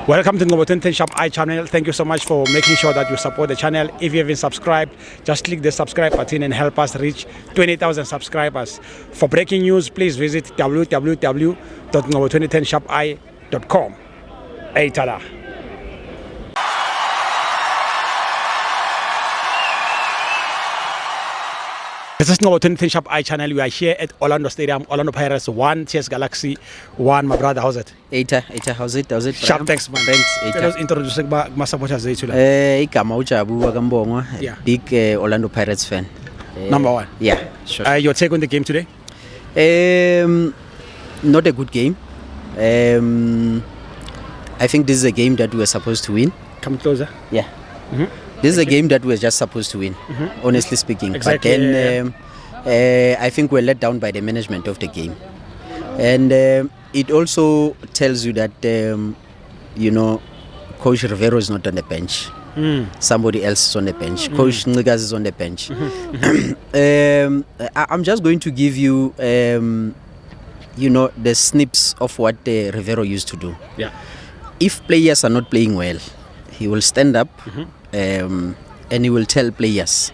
Welcome to Ngobo 2010 Sharp Eye channel. Thank you so much for making sure that you support the channel. If you haven't subscribed, just click the subscribe button and help us reach 20,000 subscribers. For breaking news, please visit www.ngobo2010sharpeye.com. Hey, tada. This is Ngobo 2010 Sharp Eye channel. We are here at Orlando Stadium, Orlando Pirates 1, TS Galaxy 1. My brother, how's it? Eita, how's it? Sharp, thanks, man. Thanks, Tell us, Eita. introduce my supporters. Igama uJabu wakambongwa, Yeah. big Orlando Pirates fan. Number one. Yeah, sure. Your take on the game today? Not a good game. I think this is a game that we were supposed to win. Come closer. Yeah. This is a game that we were just supposed to win, honestly speaking. Exactly, But then I think we're let down by the management of the game. And it also tells you that, Coach Rivero is not on the bench. Somebody else is on the bench. Coach Ngigas is on the bench. I'm just going to give you, the snips of what Rivero used to do. Yeah. If players are not playing well, he will stand up and he will tell players,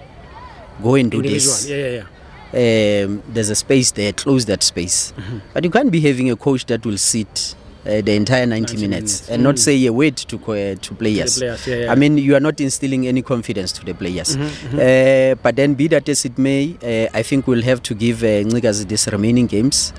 go and do this. Yeah. There's a space there, close that space. But you can't be having a coach that will sit the entire 90 minutes and not say a word to players. Yeah. I mean, you are not instilling any confidence to the players. But then, be that as it may, I think we'll have to give Ngigas these remaining games.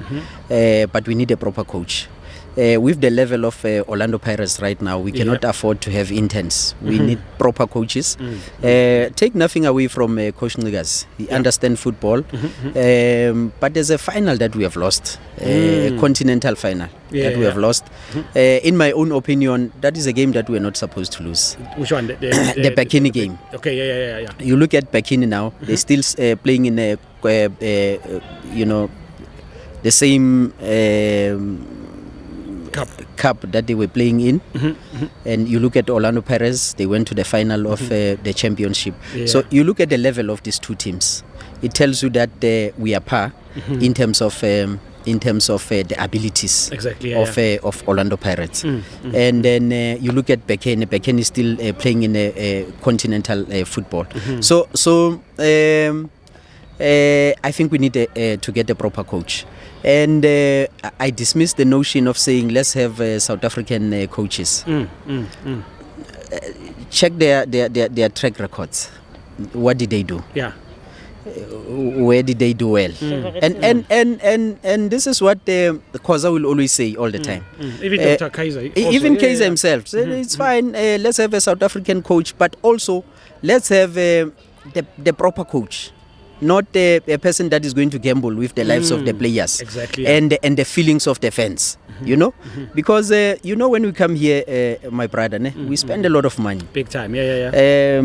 But we need a proper coach. With the level of Orlando Pirates right now, we cannot afford to have interns. We need proper coaches. Take nothing away from Coach Ngigas. He understands football. But there's a final that we have lost, a continental final that we have lost. In my own opinion, that is a game that we're not supposed to lose. Which one? The Bekini game. Okay, yeah. You look at Bekini now, they're still playing in a, the same cup that they were playing in. And you look at Orlando Pirates, they went to the final of the championship. So you look at the level of these two teams, it tells you that we are par in terms of the abilities of Orlando Pirates. And then you look at Bekene is still playing in a continental football. So I think we need to get a proper coach. And I dismiss the notion of saying let's have South African coaches. Check their track records. What did they do? Yeah. Where did they do well? And this is what Khoza will always say all the time. Even Dr. Kaiser. Even Kaiser himself said it's fine. Let's have a South African coach, but also let's have the proper coach. Not a person that is going to gamble with the lives of the players. Exactly. And the feelings of the fans. Because when we come here, my brother, we spend a lot of money. Big time. Yeah.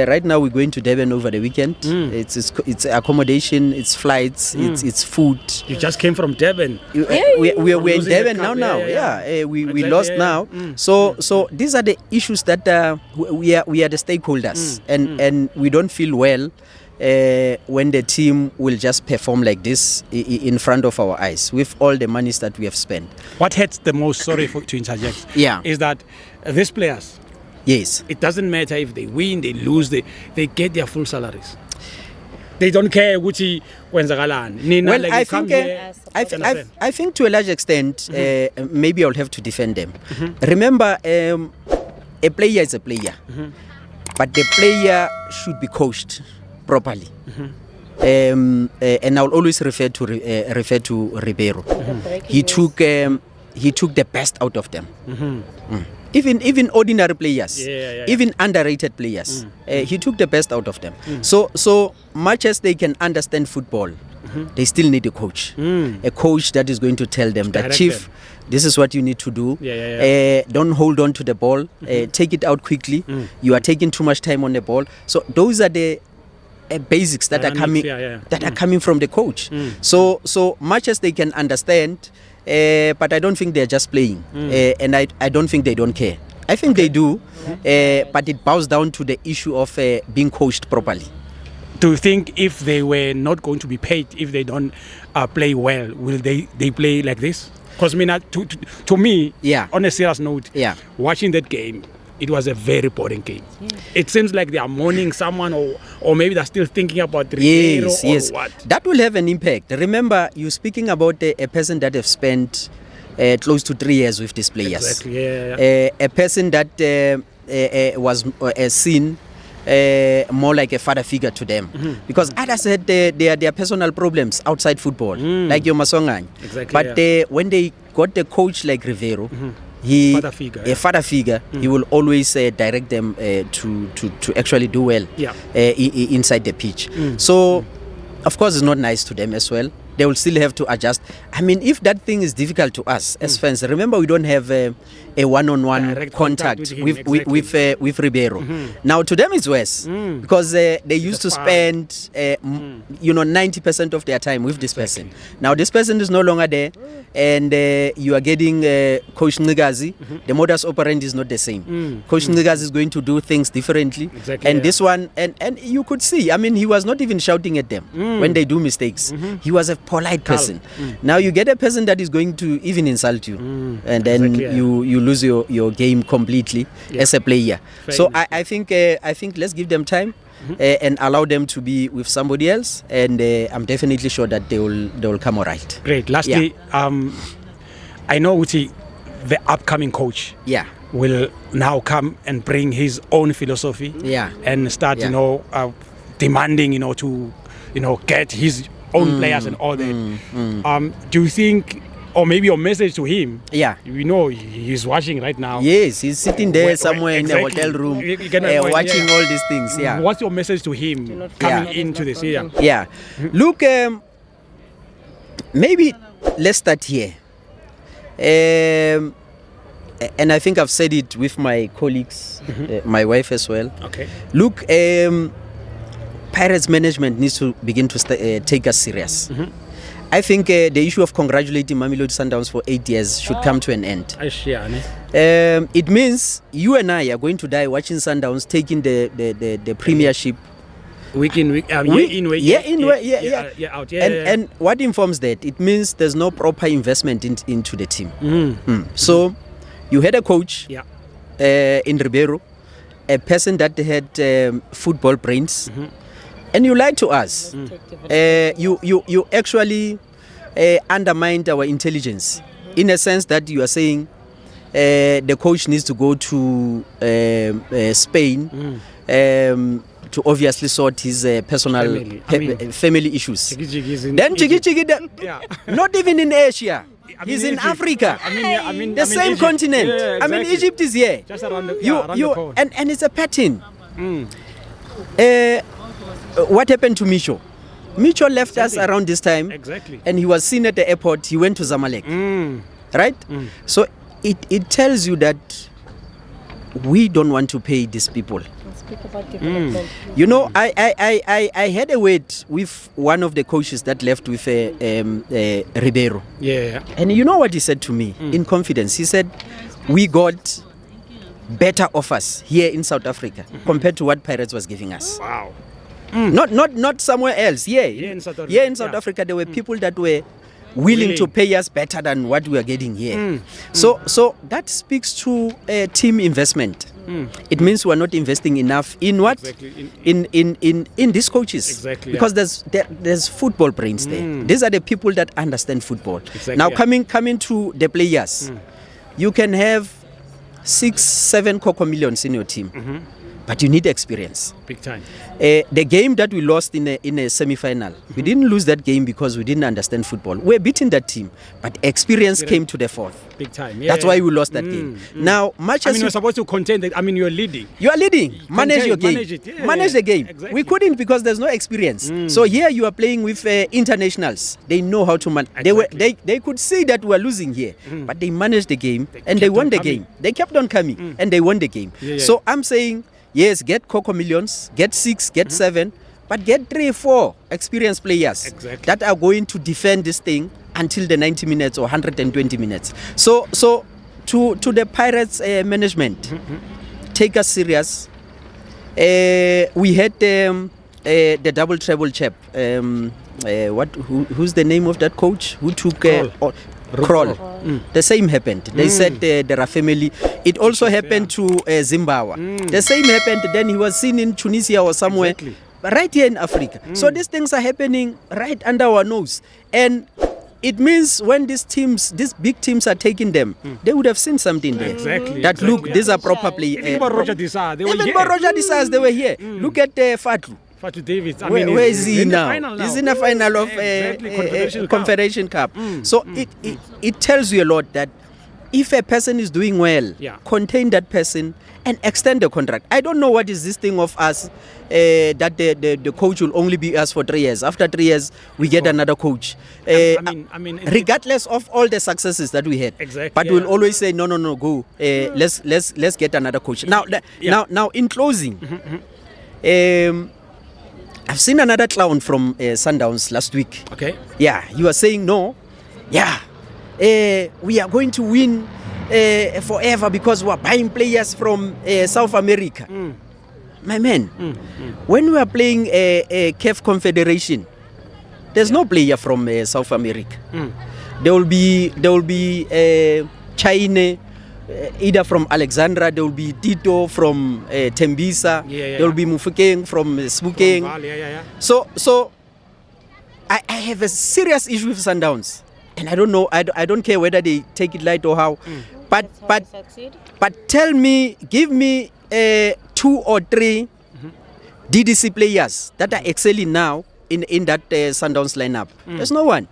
Right now we're going to Durban over the weekend. It's accommodation, it's flights, it's food. You just came from Durban. We're in Durban now. We lost now. So these are the issues that we are the stakeholders, and we don't feel well when the team will just perform like this in front of our eyes with all the monies that we have spent. What hurts the most, sorry to interject, is that these players, yes, it doesn't matter if they win, they lose, they get their full salaries. They don't care which wenzagalan. Well, I think to a large extent, maybe I'll have to defend them. Remember, a player is a player, but the player should be coached properly. And I'll always refer to Ribeiro. He took the best out of them. Even ordinary players, even underrated players, he took the best out of them. So much as they can understand football, they still need a coach. A coach that is going to tell them that, Chief, this is what you need to do. Don't hold on to the ball. Take it out quickly. You are taking too much time on the ball. So those are the basics that are coming from the coach. So much as they can understand, but I don't think they're just playing, and I don't think they don't care. I think they do, but it boils down to the issue of being coached properly. Do you think if they were not going to be paid, if they don't play well, will they play like this? Because to me, Yeah. on a serious note, Yeah. watching that game, it was a very boring game. It seems like they are mourning someone, or maybe they're still thinking about Ribeiro Yes, or yes. what. That will have an impact. Remember, you're speaking about a person that have spent close to 3 years with these players. Exactly. Yeah. A person that was seen more like a father figure to them, because others had their personal problems outside football, like your Masongane. Exactly, But when they got the coach like Rivero, he Father figure, a yeah. father figure, he will always direct them to actually do well inside the pitch. So, of course, it's not nice to them as well. They will still have to adjust. I mean, if that thing is difficult to us as fans, remember we don't have a one-on-one Direct contact contact with him, with with Ribeiro. Now to them it's worse because they used to far. spend 90% of their time with this person. Now this person is no longer there, and you are getting Coach Ngigazi. The modus operandi is not the same. Coach Ngigazi is going to do things differently, Exactly, and yeah. this one, and you could see. I mean, he was not even shouting at them when they do mistakes. He was a polite person. Now you get a person that is going to even insult you, and then Exactly, yeah. you lose your game completely as a player. Fair So enough. I think let's give them time and allow them to be with somebody else, and I'm definitely sure that they will come all right. Great. Lastly, I know Uti, the upcoming coach, Yeah. will now come and bring his own philosophy. Yeah. And start, Yeah. demanding, to, get his own players and all that. Do you think, or maybe your message to him? Yeah. He's watching right now. Yes, he's sitting there Where- somewhere exactly. in a hotel room, You get my point, watching yeah. all these things. Yeah. What's your message to him coming into this year? Yeah. Look, maybe let's start here. And I think I've said it with my colleagues, my wife as well. Okay. Look, Pirates management needs to begin to take us serious. I think the issue of congratulating Mamelodi Sundowns for 8 years should come to an end. It means you and I are going to die watching Sundowns taking the premiership. Week in, week out. And what informs that? It means there's no proper investment into the team. So you had a coach in Ribeiro, a person that had football brains, and you lied to us. You actually undermined our intelligence in a sense that you are saying the coach needs to go to Spain to obviously sort his personal family issues. Then Chigi, not even in Asia. He's in Egypt. Africa. The same Egypt. continent. Yeah, I mean, exactly. Egypt is here. Just around the corner. And it's a pattern. What happened to Micho? Micho left us around this time. Exactly. And he was seen at the airport. He went to Zamalek. Right? So it tells you that we don't want to pay these people. Speak about development. I had a word with one of the coaches that left with Ribeiro. Yeah. And you know what he said to me in confidence? He said, we got better offers here in South Africa compared to what Pirates was giving us. Wow. Not somewhere else. Here in South Africa. Here in South Yeah. Africa, there were people that were willing to pay us better than what we are getting here. So that speaks to team investment. It means we are not investing enough in what? Exactly. In these coaches. Exactly, Because there's football brains there. These are the people that understand football. Exactly, Now yeah. coming to the players, you can have 6-7 Coco Millions in your team, but you need experience. Big time. The game that we lost in a semi-final, we didn't lose that game because we didn't understand football. We're beating that team, but experience came to the fourth. Big time. Yeah. That's why we lost that game. Now, much as you're supposed to contend that. You're leading. you are leading, manage your game, manage it. Yeah, manage the game. exactly. We couldn't because there's no experience. So here you are playing with internationals. They know how to manage. Exactly. They could see that we are losing here, but they managed the game and they kept won on the coming. game. They kept on coming and they won the game. Yeah. So I'm saying, yes, get Coco Millions, get 6, get 7, but get 3-4 experienced players Exactly. that are going to defend this thing until the 90 minutes or 120 minutes. So to the Pirates management, take us serious. We had the double treble chap. Who's the name of that coach who took? Kroll. The same happened. They said there are family. It also happened to Zimbabwe. The same happened. Then he was seen in Tunisia or somewhere. Exactly. Right here in Africa. So these things are happening right under our nose. And it means when these big teams are taking them, they would have seen something there. Exactly. That look, these are probably. Think about Roger Dissar. They were Even here. for Roger Dissar, they were here. Look at Fatu. Fatu Davids. I Where mean, is he in the now? final He's in the final of Exactly, Confederation Cup. So it tells you a lot that if a person is doing well, Yeah. contain that person and extend the contract. I don't know what is this thing of us that the coach will only be us for 3 years. After 3 years, we get another coach. I mean, Regardless of all the successes that we had, Exactly, but yeah. we'll always say no, go. Let's get another coach. Now, now in closing, I've seen another clown from Sundowns last week. Okay. Yeah, he was saying no. Yeah, we are going to win forever because we are buying players from South America. My man, when we are playing a CAF Confederation, there's no player from South America. There will be China, either from Alexandra. There will be Tito from Tembisa. Yeah. There will be Mufokeng from Spokane. Yeah. So I have a serious issue with Sundowns, and I don't know. I don't care whether they take it light or how. But Succeed. but tell me, give me 2 or 3 DDC players that are excelling now in that Sundowns lineup. There's no one.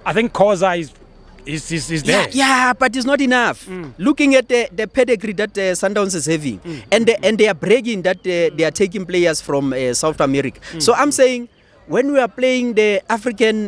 I think Koza is there. Yeah, but it's not enough. Looking at the pedigree that Sundowns is having, and they are bragging that they are taking players from South America. So I'm saying, when we are playing the African,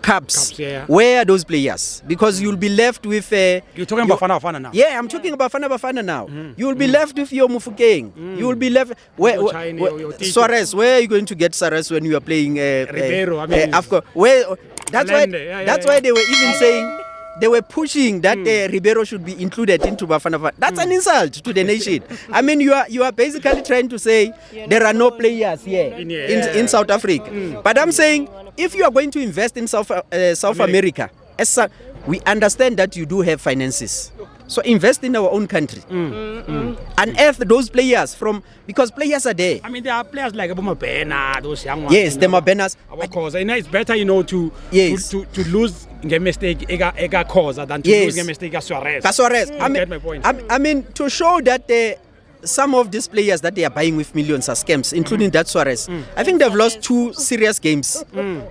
cups, yeah. where are those players? Because you'll be left with. You're talking about Bafana now. Yeah, I'm talking about Bafana now. You will be left with your Mufokeng. You will be left. Your China, your Tito. Suarez, where are you going to get Suarez when you are playing Ribeiro, I mean, where? That's why. Allende, yeah, That's yeah. why they were even saying. They were pushing that Ribeiro should be included into Bafana. That's an insult to the nation. I mean, you are basically trying to say there are no players here in South Africa. But I'm saying, if you are going to invest in South America, we understand that you do have finances. So invest in our own country. Unearth those players because players are there. I mean, there are players like Abumabena, those young ones. Yes, the Mabenas. Because it's better, to Yes. to lose a mistake, Ega Koza, than to Yes. lose a mistake, Suarez. Suarez. You get my point. I mean, to show that some of these players that they are buying with millions are scams, including that Suarez. I think they've lost 2 serious games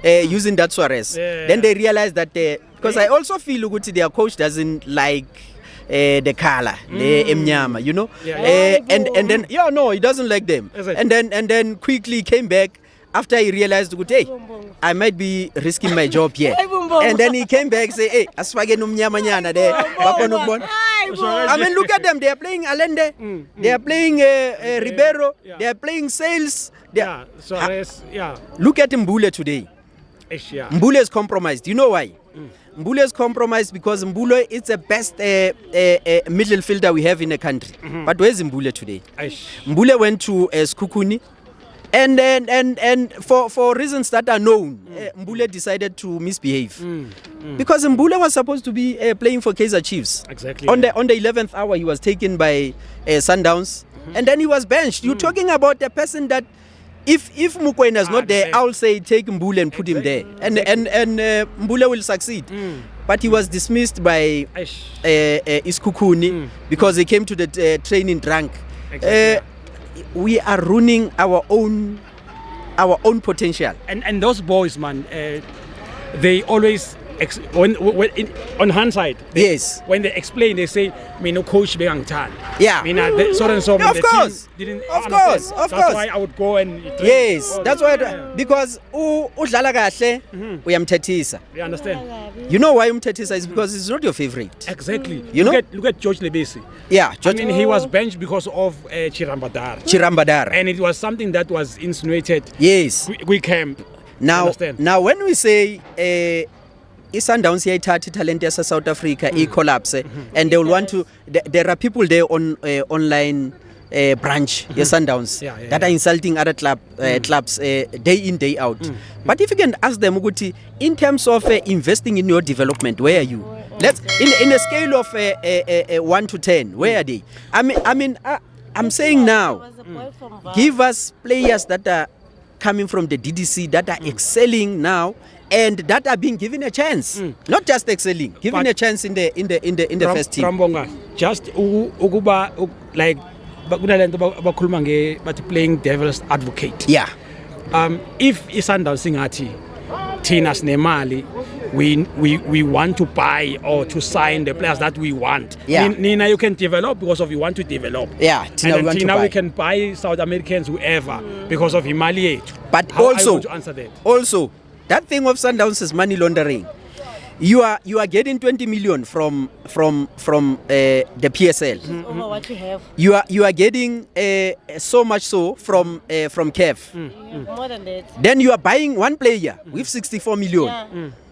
using that Suarez. Yeah. Then they realized that because I also feel Uguti, their coach doesn't like the color, the Emnyama, Yeah. and then he doesn't like them. Is it? And then quickly came back after he realized, hey, I might be risking my job here. And then he came back and say, hey, aswage numnyama nyana there. I mean, look at them. They are playing Allende. They are playing Ribeiro. Yeah. They are playing Sales. Yeah, Suarez, yeah. Look at Mbule today. Yeah. Mbule is compromised. You know why? Mbule is compromised because Mbule is the best middle fielder we have in the country. But where's Mbule today? Mbule went to Skukuni. And for reasons that are known, Mbule decided to misbehave because Mbule was supposed to be playing for Kaizer Chiefs. Exactly. On the 11th hour, he was taken by Sundowns, and then he was benched. You're talking about the person that, if Mukwena is not there, I'll say take Mbule and put him there, and Mbule will succeed. But he was dismissed by Iskukuni because he came to the training drunk. Exactly. We are ruining our own potential. And those boys, man, they always on hindsight. Yes. When they explain, they say, "No coach being done." Yeah. So and so. Of course. Didn't Of understand. course. Of That's course. why I would go and train. Yes. That's why. Yeah. Because udlala kahle uyamthethisa. You understand? You know why umthethisa is because he's not your favorite. Exactly. You know? Look at George Lebesi. Yeah. I mean, he was benched because of Chirambadar. Chirambadar. And it was something that was insinuated. Yes. We camp. Now when we say Sundowns yayithatha talent yase South Africa collapse and they will want to there are people there on online branch Sundowns Yeah, yeah, that yeah. are insulting other clubs day in day out. But if you can ask them, Uguti, in terms of investing in your development, where are you? Let's in a scale of 1 to 10, where are they? I'm saying now, There was a boy from Vaal. give us players that are coming from the DDC that are excelling now and that are being given a chance, not just excelling, given But- a chance in the first team. Rambonga, just ukuba like kunalento abakhuluma bathi playing devil's advocate. Yeah, If iSundowns singathi thina sinemali, we want to buy or to sign the players that we want. Yeah. Nina, you can develop because of you want to develop. Yeah, And Tina, then we want to Tina, buy. we can buy South Americans, whoever, because of Imali yethu. but How are you also, going to answer that? also that thing of Sundowns is money laundering. You are getting 20 million from the PSL. Over what you have. You are getting so much so from CAF. You have more than that. Then you are buying one player with 64 million.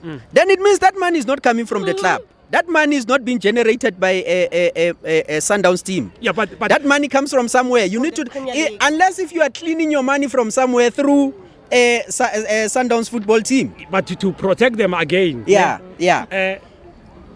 Yeah. Then it means that money is not coming from the club. That money is not being generated by a Sundowns team. Yeah, but That money comes from somewhere. You need to, Premier League. unless if you are cleaning your money from somewhere through a Sundowns football team. but to protect them again. Yeah, yeah.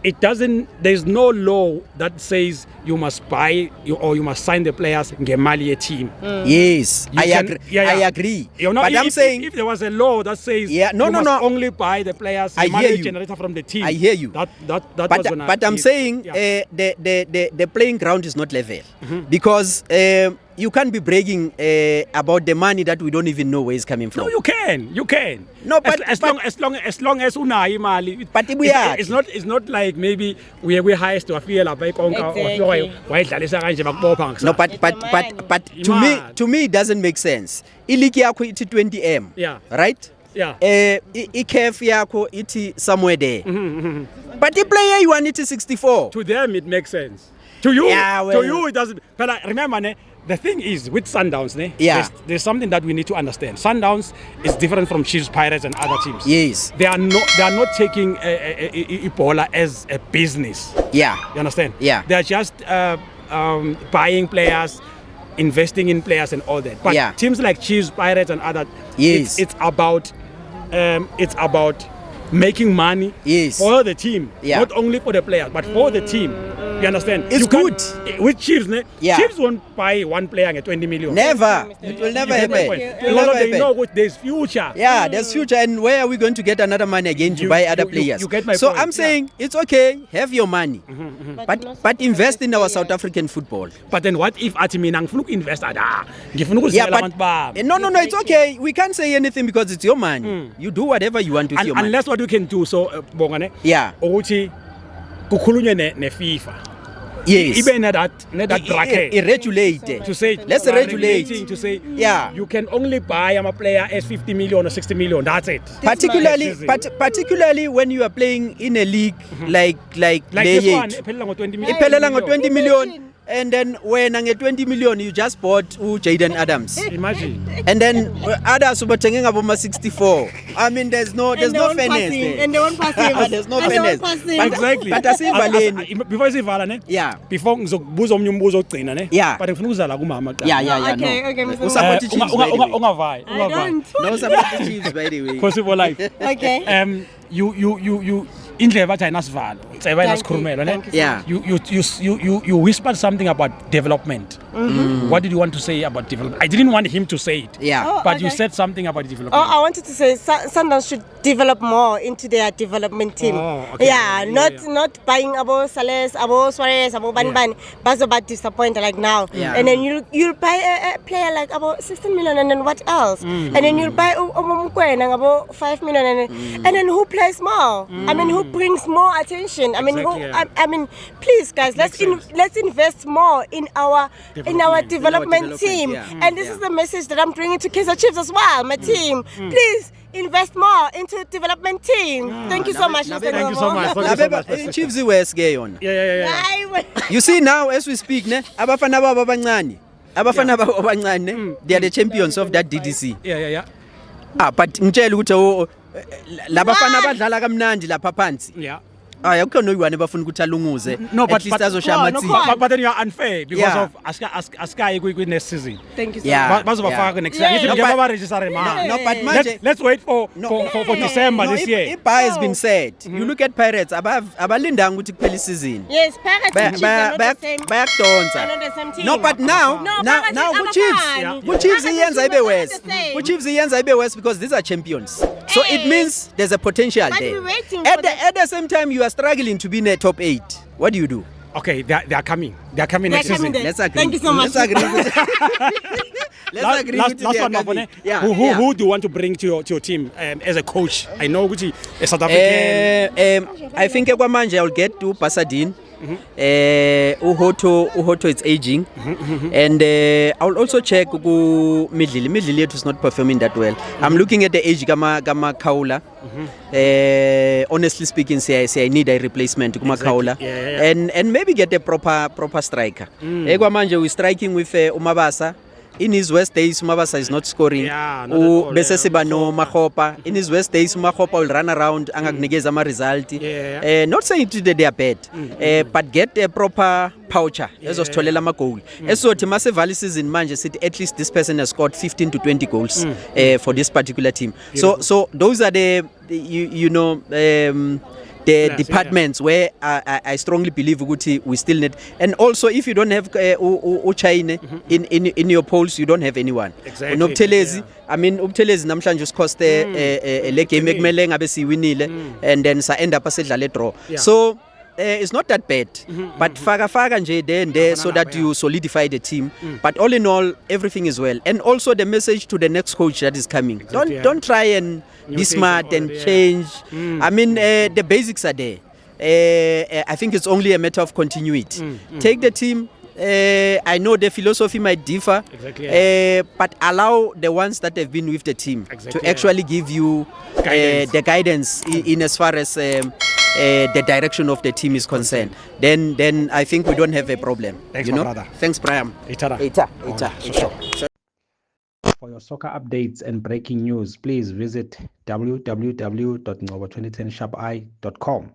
It doesn't. There's no law that says you must buy or you must sign the players ngemali team. Yes, You I can- agree. yeah, I yeah. agree. You know, But I'm saying, if there was a law that says Yeah, no, you no, must no. only buy the players I money hear you. generated from the team. I hear you. That was gonna but I'm be- saying yeah. the playing ground is not level Mm-hmm. because you can't be bragging about the money that we don't even know where it's coming from. No, you can. No, but- as long as unayo imali. But ibuyaphi? It's not like maybe we highest to afika lapha ikonka Exactly. wayidlalisa kanje bakubopha No, ngakusasa. but It's a money. to me it doesn't make sense. Iligi yakho ithi 20M. Yeah. Right? Yeah. ICAF yakho ithi somewhere there. Mm-hmm, But the player you want ithi 64. To them it makes sense. To you, Yeah, well- to you it doesn't. But remember, ne, the thing is with Sundowns, ne, Yeah. there's something that we need to understand. Sundowns is different from Chiefs, Pirates, and other teams. Yes. They are not taking Ebola as a business. Yeah. You understand? Yeah. They are just buying players, investing in players, and all that. But Yeah. teams like Chiefs, Pirates, and other, Yes. it's about making money Yes. for the team, Yeah. not only for the players, but for the team. You understand? It's You can't- good. with Chiefs. Ne? Yeah. Chiefs won't buy one player at 20 million. Never. It will never You get my happen. point? It will Because never they know happen. what there's future. Yeah, there's future, and where are we going to get another money again to You- buy other you- players? you get my so point, I'm yeah. saying it's okay, have your money, but invest in our South African football. But then what if athi mina ngifuna uku-invest ngifuna Yeah, ukuzela but abantu bami. no, it's okay. We can't say anything because it's your money. You do whatever you want with your money. Unless what we can do so bonga ne Yeah. ukuthi kukhulunywe ne FIFA Yes. ibe ne that bracket Irregulate. to say Let's we are regulate. regulating to say Yeah. you can only buy a player as 50 million or 60 million, that's it. Particularly, Next season. particularly when you are playing in a league like like this one yethu. iphelela ngo-20 million. Iphelela ngo-20 million, and then wena nge-20 million you just bought Jaden Adams. Imagine. And then others ubathenge ngaboma 64. I mean there's no fairness there. And they won't pass him. There's no And they fairness. won't pass him. Exactly. But asivaleni. Before sivala ne? Yeah. Before ngizokubuza omnye umbuzo ogcina ne? Yeah. But ngifuna ukuzala kumama qala. Yeah, Okay, no. okay, Mr. Support Eh, the Chiefs, by the way. ungavayi. I don't. No support the Chiefs, by the way. Possible life. Okay. You indlela bathi ayinasivalo ceba ayinasikhulumelo ne Thank you. Yeah. you whispered something about development. What did you want to say about development? I didn't want him to say it. Yeah. Oh, But you okay. said something about development. Oh, I wanted to say Sundowns should develop more into their development team. Oh, okay. Yeah, Yeah, not buying Abo Sales, Abo Suarez, Abo Banban. That's about disappointed like now. Yeah. And then you'll buy a player like about 16 million, and then what else? And then you'll buy Omukwen and about 5 million, and then who plays more? I mean, who brings more attention? I mean, Exactly, who? yeah. I mean, please, guys, let's Makes sense. let's invest more in our Development. development team. yeah. And this is the message that I'm bringing to Kaizer Chiefs as well, my team. Please invest more into development team. Thank you so much, Mr. Thank you so much. Novo. Thank you so much. Nabeba, Chiefs iwesike yona. Yeah. You see now as we speak ne abafana babo abancane. Abafana babo abancane ne, they are the champions of that DDC. Yeah. But ngitshela ukuthi labafana badlala kamnandi lapha phansi. Yeah. akukho noyiwane bafuna ukuthi alunguze No, but at least azoshaya amathini. but then you are unfair because Yeah. of Askai next season. Thank you so Yeah. much. Bazobafaka next Yeah. year. No, If but- you register No, but manje let's wait for December this year. Ibar has been said. You look at Pirates abalindanga ukuthi kuphela isizini. Yes, Pirates and Chiefs are not the same. Are bayakudonsa. not the same team. No, but now Pirates ku-Chiefs and iyenza ibe Chiefs are worse. not the same. Ku-Chiefs iyenza ibe worse because these are champions. So it means there's a potential But there. we're waiting At for at the same time, you are struggling to be in the top 8. What do you do? Okay, they are coming. They are coming They're next coming season. there. Let's agree. Thank you so much. Let's agree. Let's agree. Last one, Mafone. Who do you want to bring to your team as a coach? I know Gucci, a South African. I think kwamanje I'll get to Pasadena. Uhoto is aging, and I'll also check Midlili. Midlili is not performing that well. I'm looking at the age Gama Kaula. Honestly speaking, say I need a replacement Gama Kaula, Yeah. and maybe get a proper striker. Kwamanje we're striking with Umabasa. In his worst days, Umabasa is not scoring. Yeah, not at all, Bese siba no Mahopa. In his worst days, Mahopa will run around angakunikeza ama result. Yeah. Not saying today they are bad, but get a proper poucher ezositholela ama goal. Esothi mase season manje sithi at least this person has scored 15 to 20 goals for this particular team. So those are the departments where I strongly believe ukuthi we still need. And also if you don't have Uchayine in your polls, you don't have anyone. Exactly, Ubuthelezi, yeah. I mean Ubuthelezi namhlanje usikhoste le game ekumele ngabe siwinile and then sa end up asedlala draw. Yeah. So it's not that bad, but faka nje there and there so that you solidify the team. But all in all, everything is well. And also the message to the next coach that is coming: Exactly, don't try and New be things smart and and all, yeah. change. I mean, the basics are there. I think it's only a matter of continuity. Take the team. I know the philosophy might differ, Exactly, but allow the ones that have been with the team Exactly, to actually give you Guidance. the guidance in as far as the direction of the team is concerned. Then I think we don't have a problem. Thanks, you my know? brother. Thanks, Brian. Itara. Ita. For your soccer updates and breaking news, please visit www.ngobo2010sharpi.com.